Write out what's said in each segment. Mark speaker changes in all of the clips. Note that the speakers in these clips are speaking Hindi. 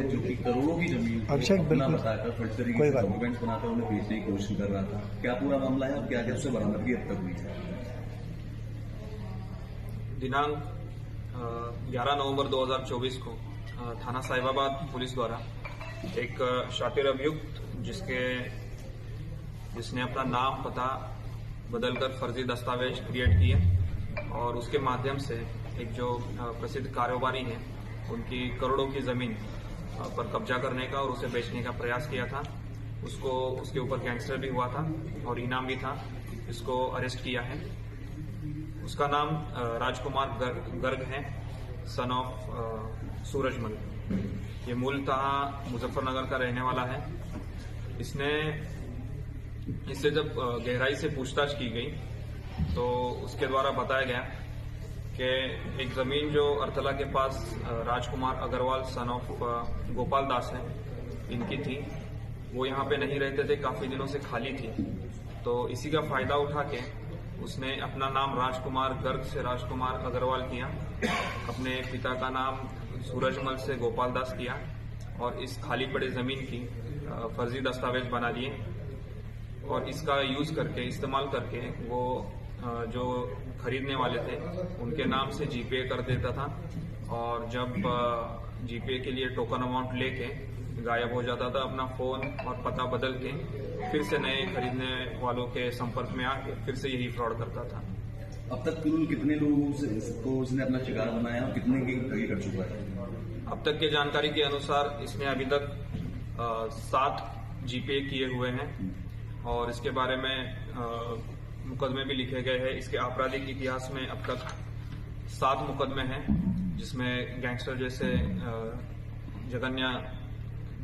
Speaker 1: जो कि करोड़ों की जमीन
Speaker 2: अभिषेक
Speaker 1: अपना बताकर फर्जी
Speaker 2: कोई
Speaker 1: तरीके से
Speaker 2: बात
Speaker 1: डॉक्यूमेंट्स बनाकर उन्हें बेचने की कोशिश कर रहा था। क्या पूरा मामला है और क्या क्या उससे बरामदगी अब तक हुई है?
Speaker 3: दिनांक 11 नवंबर 2024 को थाना साहिबाबाद पुलिस द्वारा एक शातिर अभियुक्त जिसने अपना नाम पता बदलकर फर्जी दस्तावेज क्रिएट किए और उसके माध्यम से एक जो प्रसिद्ध कारोबारी हैं उनकी करोड़ों की जमीन पर कब्जा करने का और उसे बेचने का प्रयास किया था। उसके ऊपर गैंगस्टर भी हुआ था और इनाम भी था। इसको अरेस्ट किया है। उसका नाम राजकुमार गर्ग है, सन ऑफ सूरजमल। ये मूलतः मुजफ्फरनगर का रहने वाला है। इससे जब गहराई से पूछताछ की गई तो उसके द्वारा बताया गया कि एक जमीन जो अर्थला के पास राजकुमार अग्रवाल सन ऑफ गोपाल दास है, इनकी थी। वो यहाँ पे नहीं रहते थे, काफी दिनों से खाली थी। तो इसी का फायदा उठा के उसने अपना नाम राजकुमार गर्ग से राजकुमार अग्रवाल किया, अपने पिता का नाम सूरजमल से गोपाल दास किया और इस खाली पड़े जमीन की फर्जी दस्तावेज बना लिए और इसका यूज करके इस्तेमाल करके वो जो खरीदने वाले थे उनके नाम से जीपे कर देता था और जब जीपे के लिए टोकन अमाउंट लेके गायब हो जाता था, अपना फोन और पता बदल के फिर से नए खरीदने वालों के संपर्क में आके फिर से यही फ्रॉड करता था।
Speaker 1: अब तक कुल कितने लोगों को उसने अपना शिकार बनाया और कितने की ठगी कर चुका है?
Speaker 3: अब तक की जानकारी के अनुसार इसने अभी तक 7 जीपे किए हुए हैं और इसके बारे में मुकदमे भी लिखे गए हैं। इसके आपराधिक इतिहास में अब तक 7 मुकदमे हैं, जिसमें गैंगस्टर जैसे जघन्य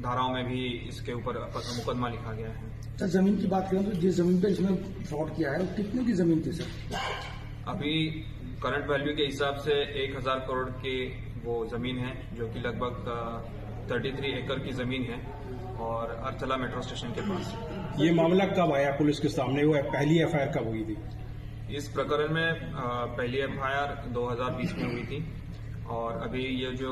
Speaker 3: धाराओं में भी इसके ऊपर मुकदमा लिखा गया है।
Speaker 4: सर, जमीन की बात करें तो जिस जमीन पे इसने फ्रॉड किया है वो कितने की जमीन थी सर?
Speaker 3: अभी करंट वैल्यू के हिसाब से 1000 करोड़ की वो जमीन है, जो कि लगभग 33 एकड़ की जमीन है और अर्थला मेट्रो स्टेशन के पास।
Speaker 5: ये मामला कब आया पुलिस के सामने? वो पहली एफआईआर कब हुई थी?
Speaker 3: इस प्रकरण में पहली एफआईआर 2020 में हुई थी और अभी ये जो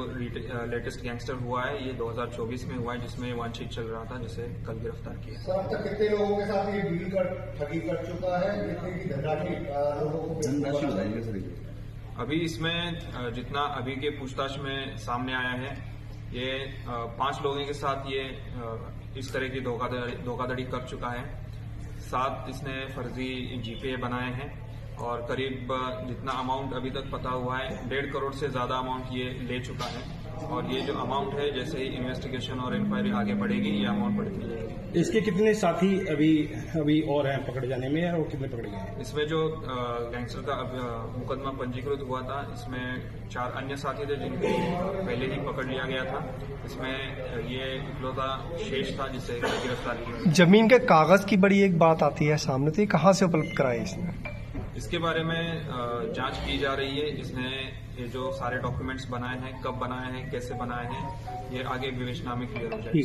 Speaker 3: लेटेस्ट गैंगस्टर हुआ है ये 2024 में हुआ है, जिसमें वांछित चल रहा था, जिसे कल गिरफ्तार किया।
Speaker 6: सर, अब तक कितने लोगों के साथ ये डील कर ठगी कर चुका है? कितने की धनराशि लोगों को
Speaker 1: धनराशि बताइए सर।
Speaker 3: अभी इसमें जितना अभी के पूछताछ में सामने आया है, ये 5 लोगों के साथ ये इस तरह की धोखाधड़ी कर चुका है। 7 इसने फर्जी जीपे बनाए हैं और करीब जितना अमाउंट अभी तक पता हुआ है 1.5 करोड़ से ज्यादा अमाउंट ये ले चुका है और ये जो अमाउंट है जैसे ही इन्वेस्टिगेशन और इंक्वायरी आगे बढ़ेगी ये अमाउंट बढ़ती जाएगी।
Speaker 5: इसके कितने साथी अभी और हैं पकड़े जाने में और कितने पकड़े गए हैं?
Speaker 3: इसमें जो गैंगस्टर का मुकदमा पंजीकृत हुआ था, इसमें 4 अन्य साथी थे जिनको पहले ही पकड़ लिया गया था। इसमें ये इकलौता शेष था जिसे गिरफ्तार किया।
Speaker 2: जमीन के कागज की बड़ी एक बात आती है सामने, तो ये कहाँ से उपलब्ध कराए इसने?
Speaker 3: इसके बारे में जांच की जा रही है। इसने ये जो सारे डॉक्यूमेंट्स बनाए हैं, कब बनाए हैं, कैसे बनाए हैं, ये आगे विवेचना में क्लियर हो जाएगा।